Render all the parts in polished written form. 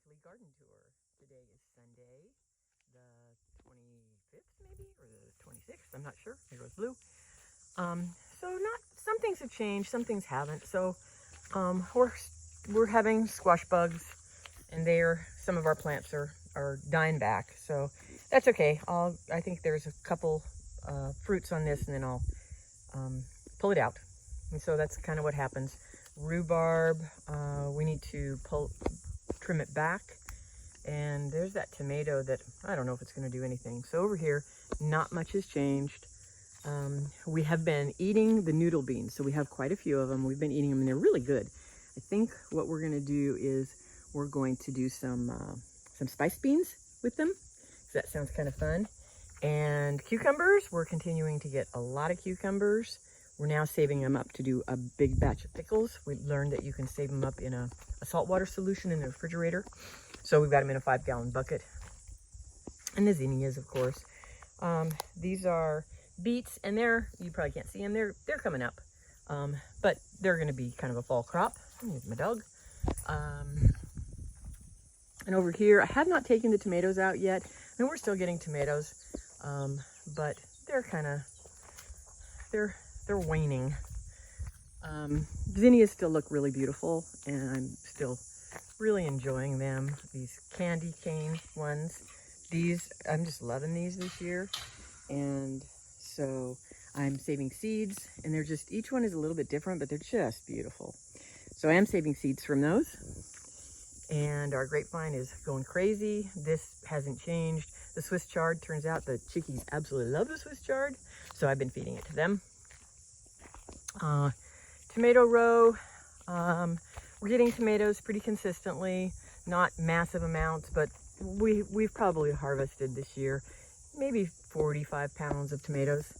Weekly Garden Tour. Today is Sunday, the 25th maybe, or the 26th, I'm not sure. There goes Blue. So not, some things have changed, some things haven't. So we're having squash bugs, and some of our plants are dying back. So that's okay. I think there's a couple fruits on this, and then I'll pull it out. And so that's kind of what happens. Rhubarb, we need to trim it back. And there's that tomato that I don't know if it's going to do anything. So over here, not much has changed. We have been eating the noodle beans. So we have quite a few of them. We've been eating them and they're really good. I think what we're going to do is we're going to do some spice beans with them. So that sounds kind of fun. And cucumbers, we're continuing to get a lot of cucumbers. We're now saving them up to do a big batch of pickles. We learned that you can save them up in a saltwater solution in the refrigerator. So we've got them in a 5-gallon bucket. And the zinnias, of course. These are beets, and you probably can't see them. They're coming up. But they're going to be kind of a fall crop. Here's my dog. And over here, I have not taken the tomatoes out yet. And we're still getting tomatoes. But they're waning. Zinnias still look really beautiful, and I'm still really enjoying them. These candy cane ones. I'm just loving these this year. And so I'm saving seeds, and each one is a little bit different, but they're just beautiful. So I am saving seeds from those. And our grapevine is going crazy. This hasn't changed. The Swiss chard, turns out the chickies absolutely love the Swiss chard. So I've been feeding it to them. Tomato row. We're getting tomatoes pretty consistently, not massive amounts, but we've probably harvested this year maybe 45 pounds of tomatoes.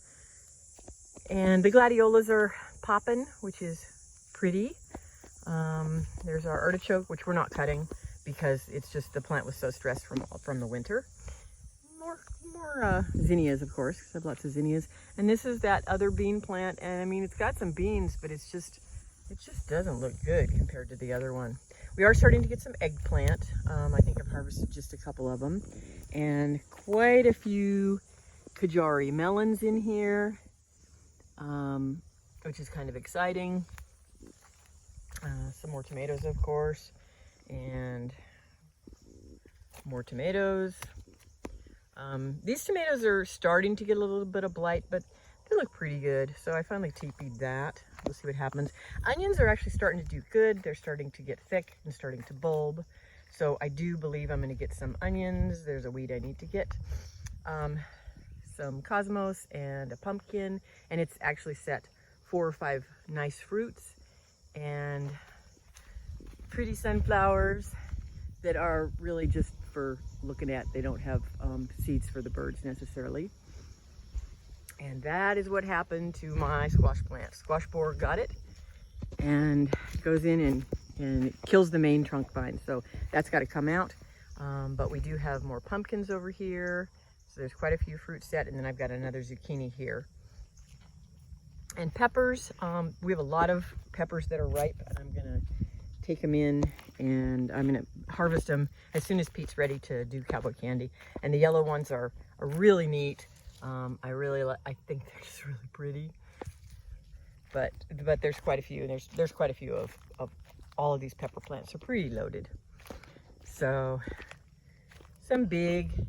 And the gladiolas are popping, which is pretty. There's our artichoke, which we're not cutting because it's just the plant was so stressed from the winter. More zinnias, of course, because I have lots of zinnias. And this is that other bean plant, and I mean, it's got some beans, but it just doesn't look good compared to the other one. We are starting to get some eggplant. I think I've harvested just a couple of them, and quite a few Kajari melons in here, which is kind of exciting. Some more tomatoes, of course, and more tomatoes. These tomatoes are starting to get a little bit of blight, but they look pretty good. So I finally TP'd that. We'll see what happens. Onions are actually starting to do good. They're starting to get thick and starting to bulb. So I do believe I'm going to get some onions. There's a weed I need to get. Some cosmos and a pumpkin. And it's actually set 4 or 5 nice fruits. And pretty sunflowers that are really just for looking at. They don't have seeds for the birds necessarily. And that is what happened to my squash plant. Squash borer got it and goes in and it kills the main trunk vine. So that's got to come out. But we do have more pumpkins over here. So there's quite a few fruits set. And then I've got another zucchini here. And peppers, we have a lot of peppers that are ripe, and I'm going to take them in and I'm going to harvest them as soon as Pete's ready to do cowboy candy. And the yellow ones are really neat. I think they're just really pretty. But there's quite a few, and there's quite a few of all of these pepper plants. They're pretty loaded. So some big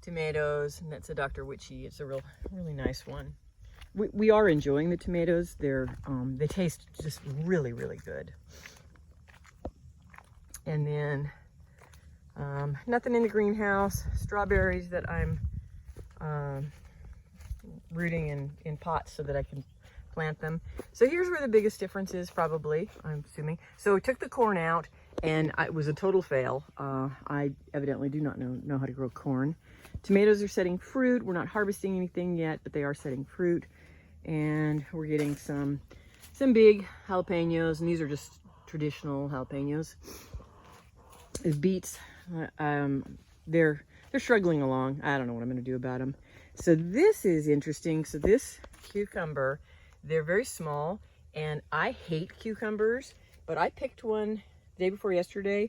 tomatoes, and that's a Dr. Witchy. It's a really nice one. We are enjoying the tomatoes. They taste just really, really good. And then nothing in the greenhouse. Strawberries that I'm rooting in pots so that I can plant them. So here's where the biggest difference is, probably, I'm assuming. So I took the corn out, and it was a total fail. I evidently do not know how to grow corn. Tomatoes are setting fruit. We're not harvesting anything yet, but they are setting fruit. And we're getting some big jalapenos, and these are just traditional jalapenos. Is beets. They're struggling along. I don't know what I'm going to do about them. So this is interesting. So this cucumber, they're very small, and I hate cucumbers, but I picked one the day before yesterday,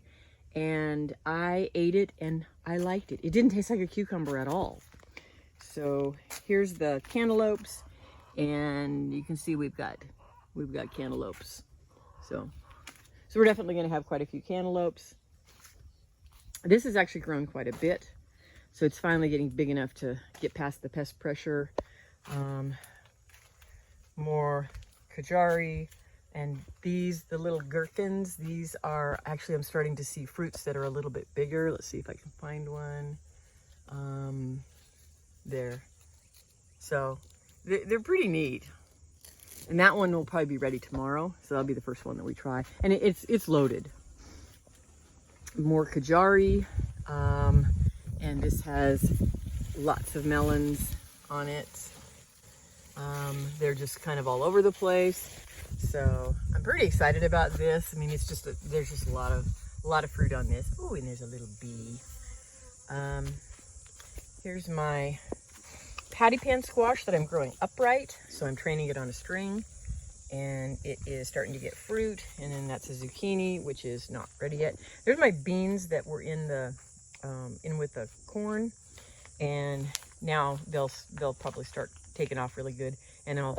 and I ate it and I liked it. It didn't taste like a cucumber at all. So here's the cantaloupes, and you can see we've got cantaloupes. So we're definitely going to have quite a few cantaloupes. This has actually grown quite a bit, so it's finally getting big enough to get past the pest pressure. More kajari, and these, the little gherkins, these are actually, I'm starting to see fruits that are a little bit bigger. Let's see if I can find one. There. So they're pretty neat. And that one will probably be ready tomorrow, so that'll be the first one that we try. And it's loaded. More kajari, and this has lots of melons on it. They're just kind of all over the place, so I'm pretty excited about this. I mean, it's just there's just a lot of fruit on this. Oh, and there's a little bee. Here's my patty pan squash that I'm growing upright, so I'm training it on a string, and it is starting to get fruit. And then that's a zucchini, which is not ready yet. There's my beans that were in the in with the corn, and now they'll probably start taking off really good, and I'll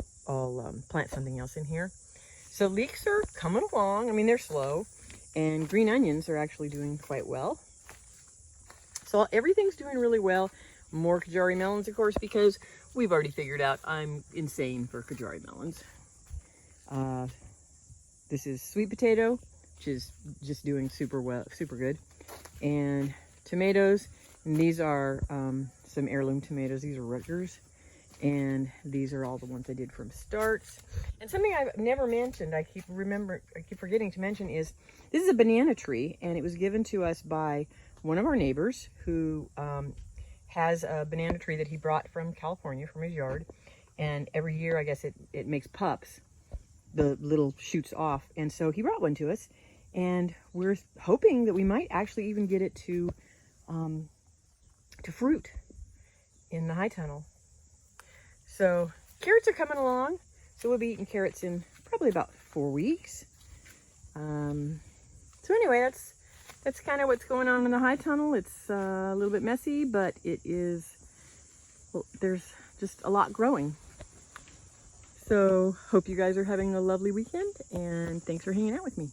plant something else in here. So leeks are coming along. I mean, they're slow, and green onions are actually doing quite well. So everything's doing really well. More kajari melons, of course, because we've already figured out I'm insane for kajari melons. This is sweet potato, which is just doing super good, and tomatoes. And these are some heirloom tomatoes. These are Rutgers, and these are all the ones I did from starts. And something I've never mentioned, I keep forgetting to mention, is this is a banana tree, and it was given to us by one of our neighbors who has a banana tree that he brought from California, from his yard. And every year, I guess it makes pups, the little shoots off. And so he brought one to us, and we're hoping that we might actually even get it to fruit in the high tunnel. So carrots are coming along, so we'll be eating carrots in probably about 4 weeks. So anyway, that's kind of what's going on in the high tunnel. It's a little bit messy, but it is, well, there's just a lot growing. So hope you guys are having a lovely weekend, and thanks for hanging out with me.